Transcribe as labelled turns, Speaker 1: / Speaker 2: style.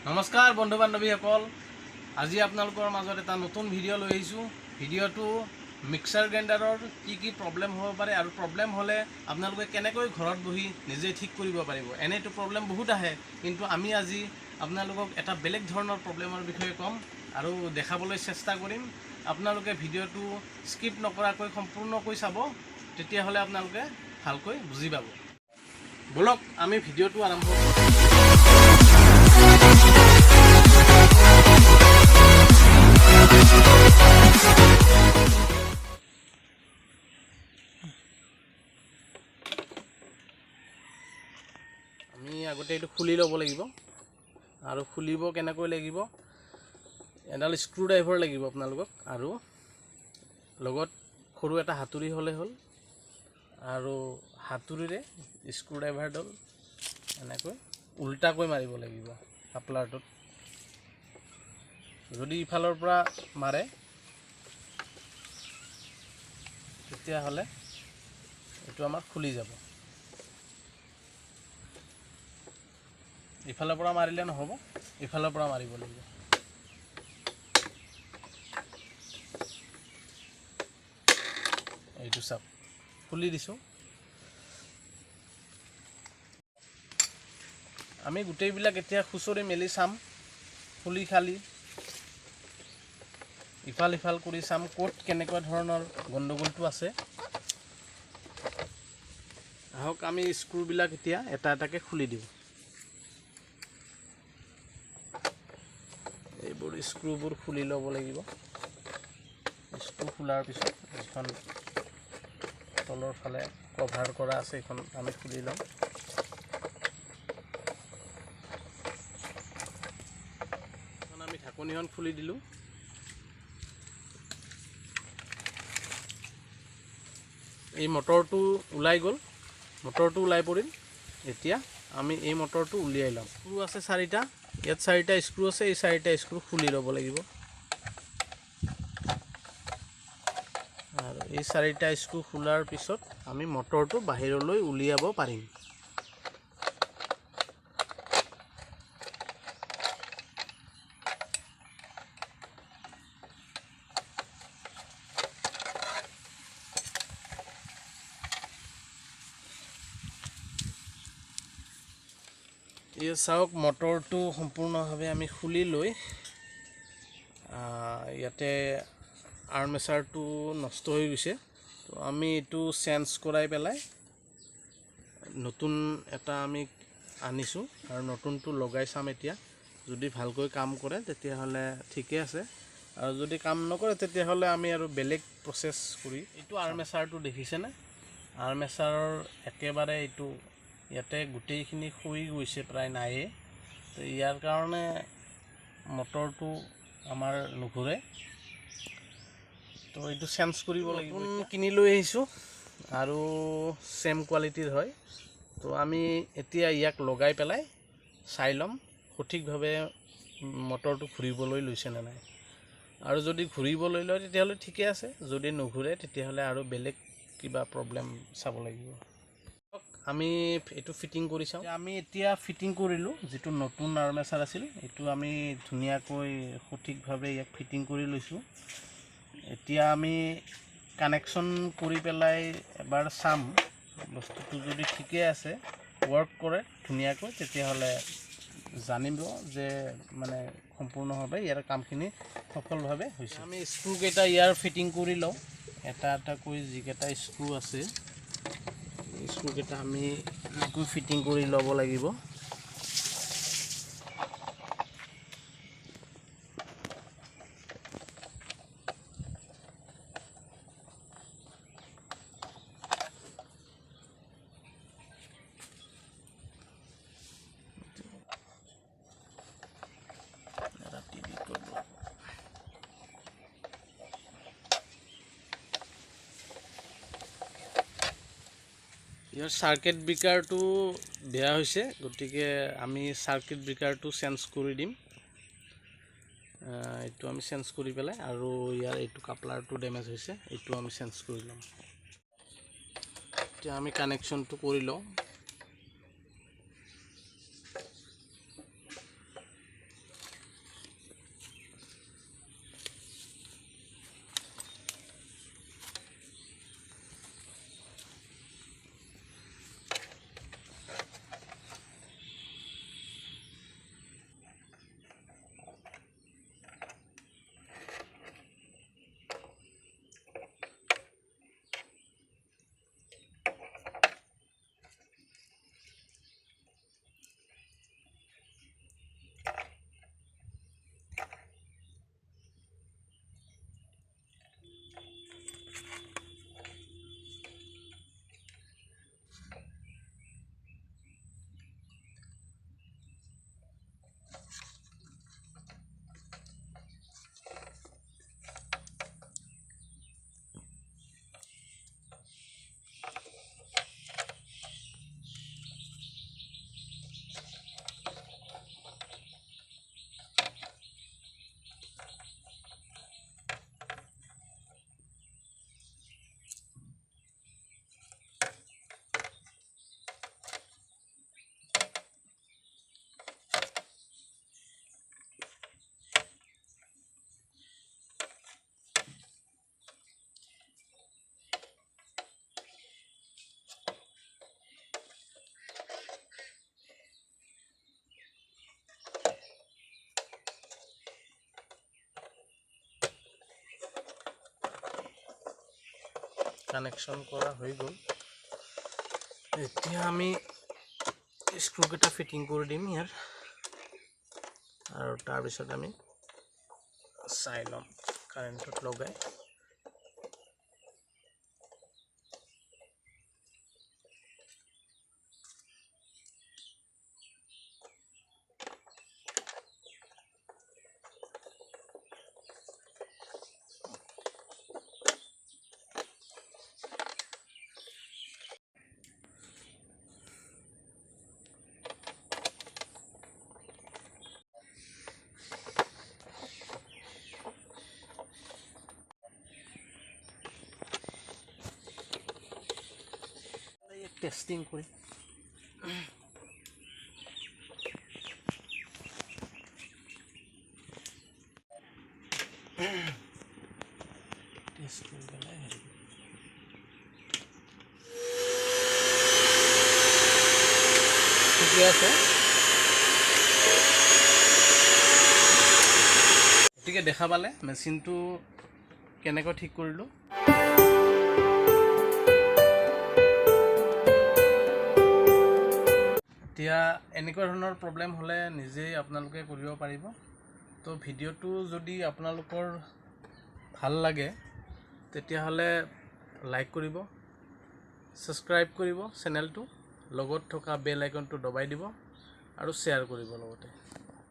Speaker 1: নমস্কাৰ বন্ধু বান্ধৱীসকল, আজি আপোনালোকৰ মাজত এটা নতুন ভিডিঅ' লৈ আহিছোঁ। ভিডিঅ'টো মিক্সাৰ গ্ৰাইণ্ডাৰৰ কি প্ৰব্লেম হ'ব পাৰে আৰু প্ৰব্লেম হ'লে আপোনালোকে কেনেকৈ ঘৰত বহি নিজে ঠিক কৰিব পাৰিব। এনেতো প্ৰব্লেম বহুত আহে, কিন্তু আমি আজি আপোনালোকক এটা বেলেগ ধৰণৰ প্ৰব্লেমৰ বিষয়ে ক'ম আৰু দেখাবলৈ চেষ্টা কৰিম। আপোনালোকে ভিডিঅ'টো স্কিপ নকৰাকৈ সম্পূৰ্ণকৈ চাব, তেতিয়াহ'লে আপোনালোকে ভালকৈ বুজি পাব। বলক আমি ভিডিঅ'টো আৰম্ভ কৰোঁ। আমি আগতে এইটো খুলি ল'ব লাগিব আৰু খুলিব কেনেকৈ লাগিব, এডাল স্ক্ৰু ড্ৰাইভাৰ লাগিব আপোনালোকক আৰু লগত সৰু এটা হাতুৰি হ'লে হ'ল আৰু হাতুৰিৰে স্ক্ৰু ড্ৰাইভাৰডাল এনেকৈ উল্টাকৈ মাৰিব লাগিব কাপলাৰটোত। যদি ইফালৰ পৰা মাৰে তেতিয়াহ'লে এইটো আমাৰ খুলি যাব। ইফালৰ পৰা মাৰিলে নহ'ব, ইফালৰ পৰা মাৰিব লাগিব। এইটো চাওক, খুলি দিছোঁ। আমি গোটেইবিলাক এতিয়া খুচৰি মেলি চাম, খুলি খালি ইফাল সিফাল কৰি চাম ক'ত কেনেকুৱা ধৰণৰ গণ্ডগোলটো আছে। আহক আমি স্ক্ৰুবিলাক এতিয়া এটা এটাকৈ খুলি দিওঁ। এইবোৰ স্ক্ৰুবোৰ খুলি ল'ব লাগিব। স্ক্ৰু খোলাৰ পিছত এইখন তলৰ ফালে কভাৰ কৰা আছে, এইখন আমি খুলি ল'ম। আমি ঢাকনিখন খুলি দিলোঁ। এই মটৰটো ওলাই গ'ল, মটৰটো ওলাই পৰিল। এতিয়া আমি এই মটৰটো উলিয়াই ল'ম। স্ক্ৰু আছে 4টা, ইয়াত 4টা স্ক্ৰু আছে। এই 4টা স্ক্ৰু খুলি ল'ব লাগিব আৰু এই 4টা স্ক্ৰু খোলাৰ পিছত আমি মটৰটো বাহিৰলৈ উলিয়াব পাৰিম। এই চাওক, মটৰটো সম্পূৰ্ণভাৱে আমি খুলি লৈ ইয়াতে আৰ্মেচাৰটো নষ্ট হৈ গৈছে, তো আমি এইটো চেঞ্জ কৰাই পেলাই নতুন এটা আমি আনিছোঁ আৰু নতুনটো লগাই চাম। এতিয়া যদি ভালকৈ কাম কৰে তেতিয়াহ'লে ঠিকে আছে, আৰু যদি কাম নকৰে তেতিয়াহ'লে আমি আৰু বেলেগ প্ৰচেছ কৰি। এইটো আৰ্মেচাৰটো দেখিছেনে? আৰ্মেচাৰৰ একেবাৰে এইটো ইয়াতে গোটেইখিনি শুই গৈছে, প্ৰায় নায়েই। তো ইয়াৰ কাৰণে মটৰটো আমাৰ নুঘূৰে, তো এইটো চেঞ্জ কৰিব লাগিব। কিনি লৈ আহিছোঁ আৰু ছেম কোৱালিটিৰ হয়। তো আমি এতিয়া ইয়াক লগাই পেলাই চাই ল'ম সঠিকভাৱে মটৰটো ঘূৰিবলৈ লৈছে নে নাই। আৰু যদি ঘূৰিবলৈ লয় তেতিয়াহ'লে ঠিকে আছে, যদি নুঘূৰে তেতিয়াহ'লে আৰু বেলেগ কিবা প্ৰব্লেম চাব লাগিব। আমি এইটো ফিটিং কৰি চাওঁ। আমি এতিয়া ফিটিং কৰিলোঁ, যিটো নতুন আৰ্মেচাৰ আছিল এইটো আমি ধুনীয়াকৈ সঠিকভাৱে ইয়াক ফিটিং কৰি লৈছোঁ। এতিয়া আমি কানেকশ্যন কৰি পেলাই এবাৰ চাম, বস্তুটো যদি ঠিকে আছে, ৱৰ্ক কৰে ধুনীয়াকৈ, তেতিয়াহ'লে জানিব যে মানে সম্পূৰ্ণভাৱে ইয়াৰ কামখিনি সফলভাৱে হৈছে। আমি স্ক্ৰুকেইটা ইয়াৰ ফিটিং কৰি লওঁ, এটা এটাকৈ যিকেইটা স্ক্ৰু আছে স্ক্ৰুকেইটা আমি এনেকৈ ফিটিং কৰি ল'ব লাগিব। ইয়াৰ চাৰ্কিট ব্ৰেকাৰটো বেয়া হৈছে, গতিকে আমি চাৰ্কিট ব্ৰেকাৰটো চেঞ্জ কৰি দিম। এইটো আমি চেঞ্জ কৰি পেলাই, আৰু ইয়াৰ এইটো কাপলাৰটো ডেমেজ হৈছে, এইটো আমি চেঞ্জ কৰি ল'ম। এতিয়া আমি কানেকশ্যনটো কৰি লওঁ। কানেকশ্যন কৰা হৈ গ'ল। এতিয়া আমি স্ক্ৰুকেইটা ফিটিং কৰি দিম ইয়াৰ, আৰু তাৰপিছত আমি চাই ল'ম কাৰেণ্টত লগাই। টেষ্টিং কৰি টেষ্ট কৰি পেলাই হেৰি ঠিকে আছে। গতিকে দেখা পালে মেচিনটো কেনেকৈ ঠিক কৰিলোঁ। এতিয়া এনেকুৱা ধৰণৰ প্ৰব্লেম হ'লে নিজেই আপোনালোকে কৰিব পাৰিব। তো ভিডিঅ'টো যদি আপোনালোকৰ ভাল লাগে তেতিয়াহ'লে লাইক কৰিব, ছাবস্ক্ৰাইব কৰিব চেনেলটো, লগত থকা বেল আইকনটো দবাই দিব আৰু শ্বেয়াৰ কৰিব লগতে।